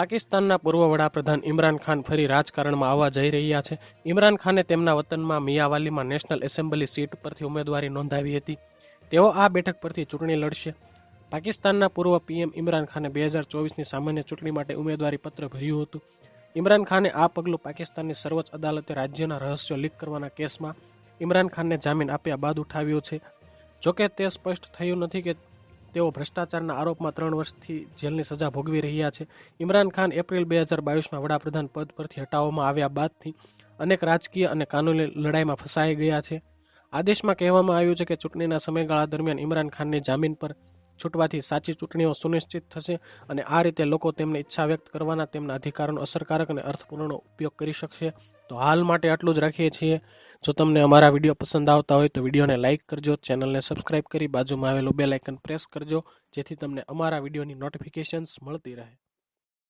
પાકિસ્તાનના પૂર્વ વડાપ્રધાન ઇમરાન ખાન ફરી રાજકારણમાં આવવા જઈ રહ્યા છે. ઇમરાન ખાને તેમના વતનમાં મિયાવાલીમાં નેશનલ એસેમ્બલી સીટ પરથી ઉમેદવારી નોંધાવી હતી. તેઓ આ બેઠક પરથી ચૂંટણી લડશે. પાકિસ્તાનના પૂર્વ પીએમ ઇમરાન ખાને 2024ની સામાન્ય ચૂંટણી માટે ઉમેદવારી પત્ર ભર્યું હતું. ઇમરાન ખાને આ પગલું પાકિસ્તાનની સર્વોચ્ચ અદાલતે રાજ્યના રહસ્યો લીક કરવાના કેસમાં ઇમરાન ખાનને જામીન આપ્યા બાદ ઉઠાવ્યું છે. જોકે તે સ્પષ્ટ થયું નથી કે તેઓ ભ્રષ્ટાચારના આરોપમાં 3 વર્ષથી જેલની સજા ભોગવી રહ્યા છે. ઇમરાન ખાન એપ્રિલ 2022માં વડાપ્રધાન પદ પરથી હટાવવામાં આવ્યા બાદથી અનેક રાજકીય અને કાનૂની લડાઈમાં ફસાઈ ગયા છે. આદેશમાં કહેવામાં આવ્યું છે કે ચૂંટણીના સમયગાળા દરમિયાન ઇમરાન ખાનની જામીન પર છૂટવાથી સાચી ચૂંટણીઓ સુનિશ્ચિત થશે અને આ રીતે લોકો તેમની ઈચ્છા વ્યક્ત કરવાના તેમના અધિકારોનો અસરકારક અને અર્થપૂર્ણ ઉપયોગ કરી શકશે. તો હાલ માટે આટલું જ રાખીએ છીએ. જો તમને અમારા વિડીયો પસંદ આવતા હોય તો વિડીયોને લાઇક કરજો, ચેનલને સબસ્ક્રાઇબ કરી બાજુમાં આવેલું બેલ આઇકન પ્રેસ કરજો, જેથી તમને અમારા વિડીયોની નોટિફિકેશન્સ મળતી રહે.